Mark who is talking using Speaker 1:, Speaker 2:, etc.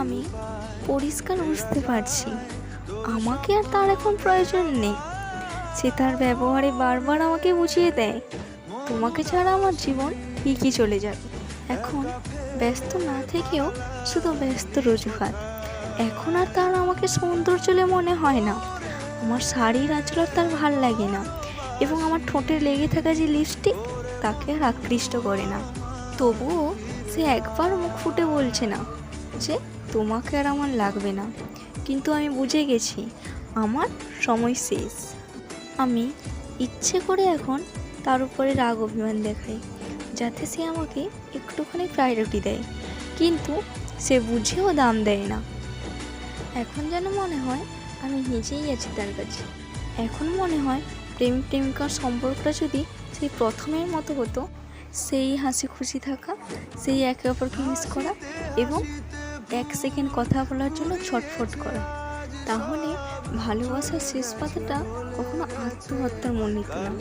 Speaker 1: আমি পরিষ্কার বুঝতে পারছি আমাকে আর তার এখন প্রয়োজন নেই। সে তার ব্যবহারে বারবার আমাকে বুঝিয়ে দেয়, তোমাকে ছাড়া আমার জীবন ঠিকই চলে যাবে। এখন ব্যস্ত না থেকেও শুধু ব্যস্ত অজুহাত। এখন আর তার আমাকে সৌন্দর্য মনে হয় না, আমার শাড়ির আঁচল তার ভাল লাগে না, এবং আমার ঠোঁটে লেগে থাকা যে লিপস্টিক তাকে আর আকৃষ্ট করে না। তবুও সে একবার মুখ ফুটে বলছে না যে তোমাকে আর আমার লাগবে না। কিন্তু আমি বুঝে গেছি আমার সময় শেষ। আমি ইচ্ছে করে এখন তার উপরে রাগ অভিমান দেখাই, যাতে সে আমাকে একটুখানি প্রায়োরিটি দেয়, কিন্তু সে বুঝেও দাম দেয় না। এখন যেন মনে হয় আমি নিজেই আছি তার কাছে। এখন মনে হয় প্রেম প্রেমিকার সম্পর্কটা যদি সেই প্রথমের মতো হতো, সেই হাসি খুশি থাকা, সেই একে অপরকে মিস করা এবং 1 সেকেন্ড কথা বলার জন্য ছটফট করা, তাহলে ভালোবাসার শেষ পাতাটা কখনো আত্মহত্যার মনে নিত না।